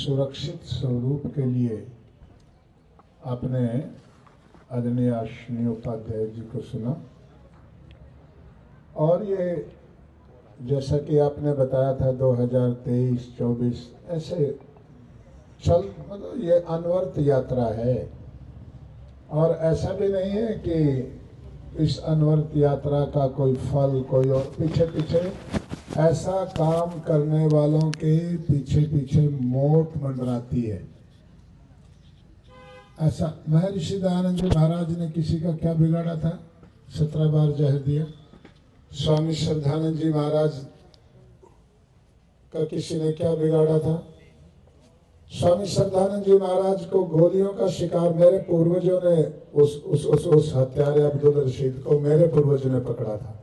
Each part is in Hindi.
सुरक्षित स्वरूप के लिए आपने आदरणीय अश्विनी उपाध्याय जी को सुना। और ये जैसा कि आपने बताया था 2023-24 ऐसे मतलब ये अनवर्त यात्रा है। और ऐसा भी नहीं है कि इस अनवर्त यात्रा का कोई फल कोई और पीछे पीछे ऐसा काम करने वालों के पीछे पीछे मौत मंडराती है। ऐसा महर्षि दयानंद जी महाराज ने किसी का क्या बिगाड़ा था? 17 बार जहर दिया। स्वामी श्रद्धानंद जी महाराज का किसी ने क्या बिगाड़ा था? स्वामी श्रद्धानंद जी महाराज को गोलियों का शिकार मेरे पूर्वजों ने उस हत्यारे अब्दुल रशीद को मेरे पूर्वजों ने पकड़ा था।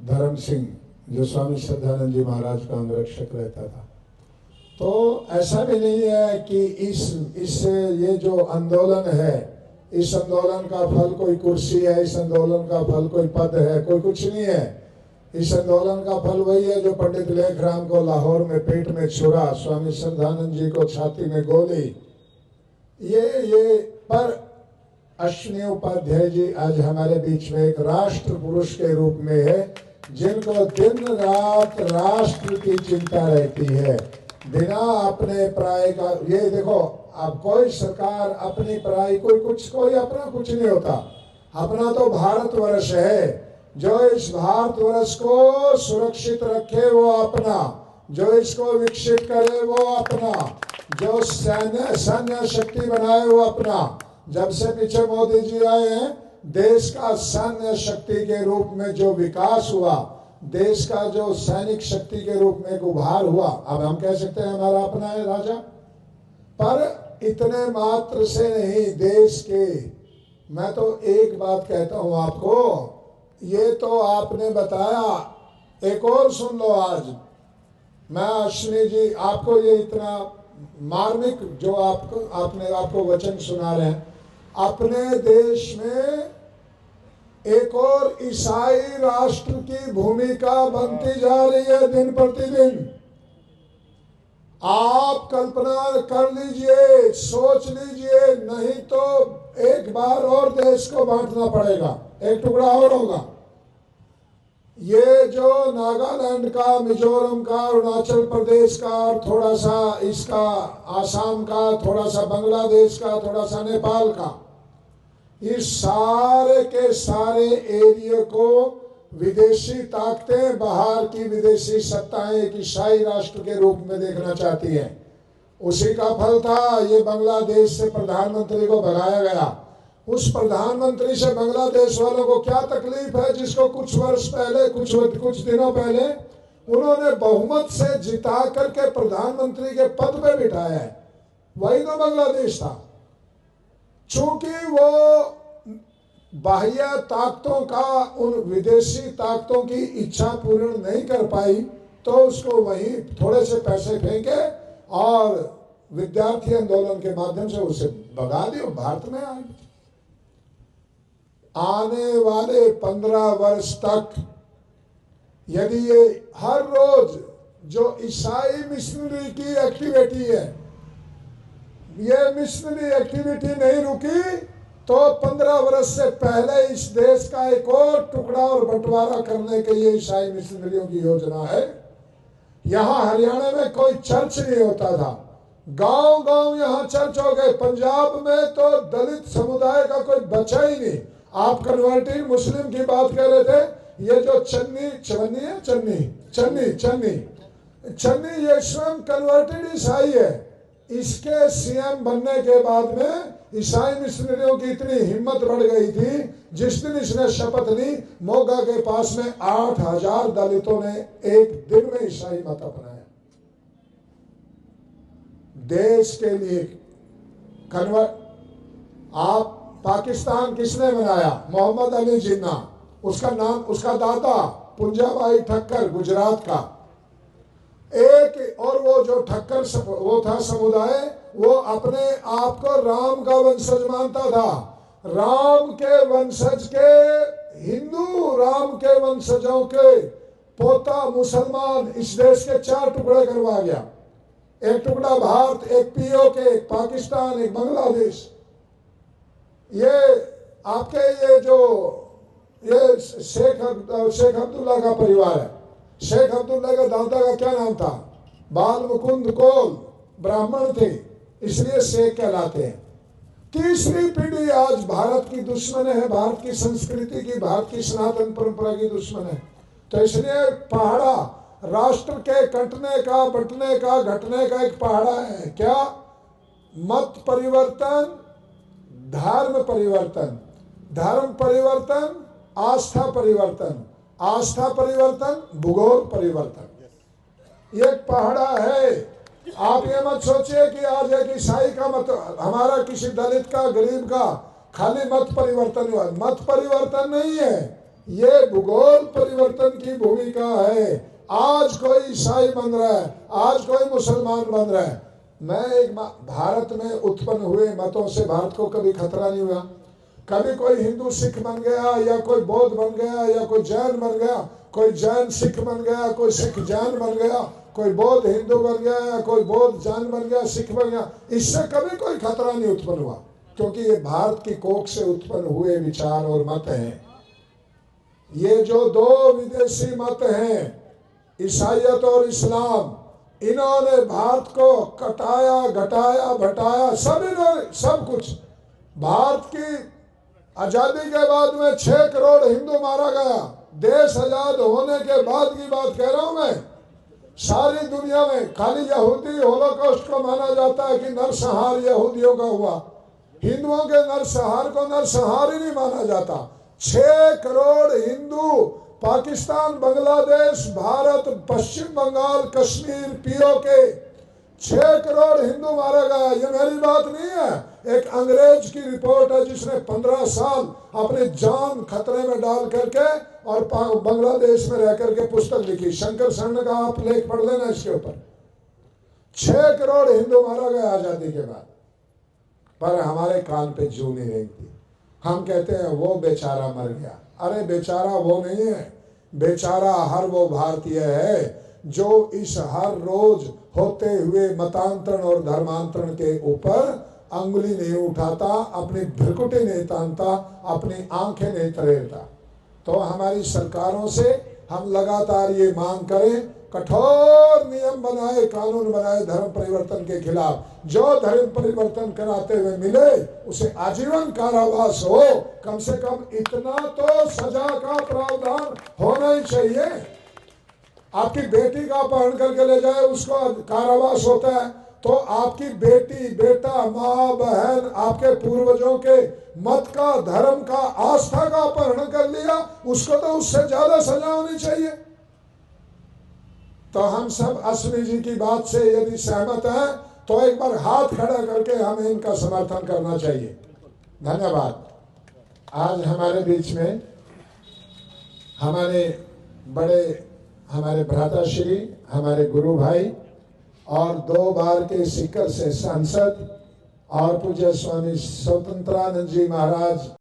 धर्म सिंह जो स्वामी श्रद्धानंद जी महाराज का अंगरक्षक रहता था। तो ऐसा भी नहीं है कि इस ये जो आंदोलन है, इस आंदोलन का फल कोई कुर्सी है, इस आंदोलन का फल कोई पद है, कोई कुछ नहीं है। इस आंदोलन का फल वही है जो पंडित लेखराम को लाहौर में पेट में छुरा, स्वामी श्रद्धानंद जी को छाती में गोली। ये पर अश्विनी उपाध्याय जी आज हमारे बीच में एक राष्ट्र पुरुष के रूप में है, जिनको दिन रात राष्ट्र की चिंता रहती है, बिना अपने पराये का। ये देखो, अब कोई सरकार अपनी पराई कोई अपना कुछ नहीं होता। अपना तो भारतवर्ष है। जो इस भारतवर्ष को सुरक्षित रखे वो अपना, जो इसको विकसित करे वो अपना, जो सैन्य शक्ति बनाए वो अपना। जब से पीछे मोदी जी आए हैं, देश का सैन्य शक्ति के रूप में जो विकास हुआ, देश का जो सैनिक शक्ति के रूप में एक उभार हुआ, अब हम कह सकते हैं हमारा अपना है राजा। पर इतने मात्र से नहीं, देश के, मैं तो एक बात कहता हूं आपको, ये तो आपने बताया, एक और सुन लो। आज मैं अश्विनी जी आपको ये इतना मार्मिक जो आपको वचन सुना रहे हैं, अपने देश में एक और ईसाई राष्ट्र की भूमिका बनती जा रही है दिन प्रतिदिन। आप कल्पना कर लीजिए, सोच लीजिए, नहीं तो एक बार और देश को बांटना पड़ेगा, एक टुकड़ा और होगा। ये जो नागालैंड का, मिजोरम का, अरुणाचल प्रदेश का और थोड़ा सा इसका आसाम का, थोड़ा सा बांग्लादेश का, थोड़ा सा नेपाल का, इस सारे के सारे एरिया को विदेशी ताकतें, बाहर की विदेशी सत्ताएं एक ईसाई राष्ट्र के रूप में देखना चाहती हैं। उसी का फल था ये बांग्लादेश से प्रधानमंत्री को भगाया गया। उस प्रधानमंत्री से बांग्लादेश वालों को क्या तकलीफ है, जिसको कुछ वर्ष पहले, कुछ दिनों पहले उन्होंने बहुमत से जिता करके प्रधानमंत्री के पद पे बिठाया है, वही तो बांग्लादेश था। चूंकि वो बाह्य ताकतों का, उन विदेशी ताकतों की इच्छा पूर्ण नहीं कर पाई, तो उसको वहीं थोड़े से पैसे फेंके और विद्यार्थी आंदोलन के माध्यम से उसे भगा दिया, भारत में आए। आने वाले 15 वर्ष तक यदि ये हर रोज जो ईसाई मिशनरी की एक्टिविटी है, ये मिशनरी एक्टिविटी नहीं रुकी, तो 15 वर्ष से पहले इस देश का एक और टुकड़ा और बंटवारा करने के लिए ईसाई मिशनरियों की योजना है। यहाँ हरियाणा में कोई चर्च नहीं होता था, गांव गांव यहाँ चर्च हो गए। पंजाब में तो दलित समुदाय का कोई बचा ही नहीं। आप कन्वर्टेड मुस्लिम की बात कर रहे थे, ये जो चन्नी ये स्वयं कन्वर्टेड ईसाई है। इसके सीएम बनने के बाद में ईसाई मिशनरियों की इतनी हिम्मत बढ़ गई थी, जिस दिन इसने शपथ ली, मोगा के पास में 8000 दलितों ने एक दिन में ईसाई मत अपनाया। देश के लिए आप पाकिस्तान किसने बनाया? मोहम्मद अली जिन्ना, उसका नाम, उसका दादा पुंजाबाई ठक्कर, गुजरात का। एक और वो जो ठक्कर वो था समुदाय, वो अपने आप को राम का वंशज मानता था। राम के वंशज के हिंदू, राम के वंशजों के पोता मुसलमान इस देश के 4 टुकड़े करवा गया। एक टुकड़ा भारत, एक पीओके, एक पाकिस्तान, एक बांग्लादेश। ये आपके ये शेख अब्दुल्ला का परिवार है। शेख अब्दुल्ला के दादा का क्या नाम था? बाल मुकुंद कौल, ब्राह्मण थे, इसलिए शेख कहलाते हैं। तीसरी पीढ़ी आज भारत की दुश्मन है, भारत की संस्कृति की, भारत की सनातन परंपरा की दुश्मन है। तो इसलिए पहाड़ा राष्ट्र के कटने का, बंटने का, घटने का एक पहाड़ा है। क्या? मत परिवर्तन, धर्म परिवर्तन, धर्म परिवर्तन, आस्था परिवर्तन, आस्था परिवर्तन, भूगोल परिवर्तन। ये एक पहाड़ा है। आप ये मत सोचिए कि आज एक ईसाई का मत, हमारा किसी दलित का, गरीब का खाली मत परिवर्तन हुआ। मत परिवर्तन नहीं है, ये भूगोल परिवर्तन की भूमिका है। आज कोई ईसाई बन रहा है, आज कोई मुसलमान बन रहा है। मैं एक भारत में उत्पन्न हुए मतों से भारत को कभी खतरा नहीं हुआ। कभी कोई हिंदू सिख बन गया, या कोई बौद्ध बन गया, या कोई जैन बन गया, कोई जैन सिख बन गया, कोई सिख जैन बन गया, कोई बौद्ध हिंदू बन गया, या कोई बौद्ध जैन बन गया, सिख बन गया, इससे कभी कोई खतरा नहीं उत्पन्न हुआ, क्योंकि ये भारत की कोख से उत्पन्न हुए विचार और मत हैं। ये जो 2 विदेशी मत हैं, ईसाईयत और इस्लाम, इन्होंने भारत को कटाया, घटाया, भटाया, सब कुछ। भारत की आजादी के बाद में 6 करोड़ हिंदू मारा गया। देश आजाद होने के बाद की बात कह रहा हूं मैं। सारी दुनिया में खाली यहूदी होलोकॉस्ट को माना जाता है कि नरसंहार यहूदियों का हुआ। हिंदुओं के नरसंहार को नरसंहार ही नहीं माना जाता। 6 करोड़ हिंदू पाकिस्तान, बांग्लादेश, भारत, पश्चिम बंगाल, कश्मीर, पीओके, 6 करोड़ हिंदू मारा गया। ये मेरी बात नहीं है, एक अंग्रेज की रिपोर्ट है जिसने 15 साल अपनी जान खतरे में डाल करके और बांग्लादेश में रह करके पुस्तक लिखी। शंकर शरण का आप लेख पढ़ लेना इसके ऊपर। 6 करोड़ हिंदू मारा गया आजादी के बाद, पर हमारे कान पे जू नहीं रेंगती। हम कहते हैं वो बेचारा मर गया। अरे बेचारा वो नहीं है, बेचारा हर वो भारतीय है जो इस हर रोज होते हुए मतांतरण और धर्मांतरण के ऊपर अंगुली नहीं उठाता, अपनी भ्रिकुटी नहीं तानता, अपनी आंखें नहीं तरेरता। तो हमारी सरकारों से हम लगातार ये मांग करें, कठोर नियम बनाए, कानून बनाए धर्म परिवर्तन के खिलाफ। जो धर्म परिवर्तन कराते हुए मिले उसे आजीवन कारावास हो, कम से कम इतना तो सजा का प्रावधान होना ही चाहिए। आपकी बेटी का अपहरण करके ले जाए, उसको कारावास होता है, तो आपकी बेटी, बेटा, माँ, बहन, आपके पूर्वजों के मत का, धर्म का, आस्था का अपहरण कर लिया, उसको तो उससे ज्यादा सजा होनी चाहिए। तो हम सब अश्विनी जी की बात से यदि सहमत हैं तो एक बार हाथ खड़ा करके हमें इनका समर्थन करना चाहिए। धन्यवाद। आज हमारे बीच में हमारे भ्राताश्री, हमारे गुरु भाई और 2 बार के सीकर से सांसद और पूज्य स्वामी स्वतंत्रानंद जी महाराज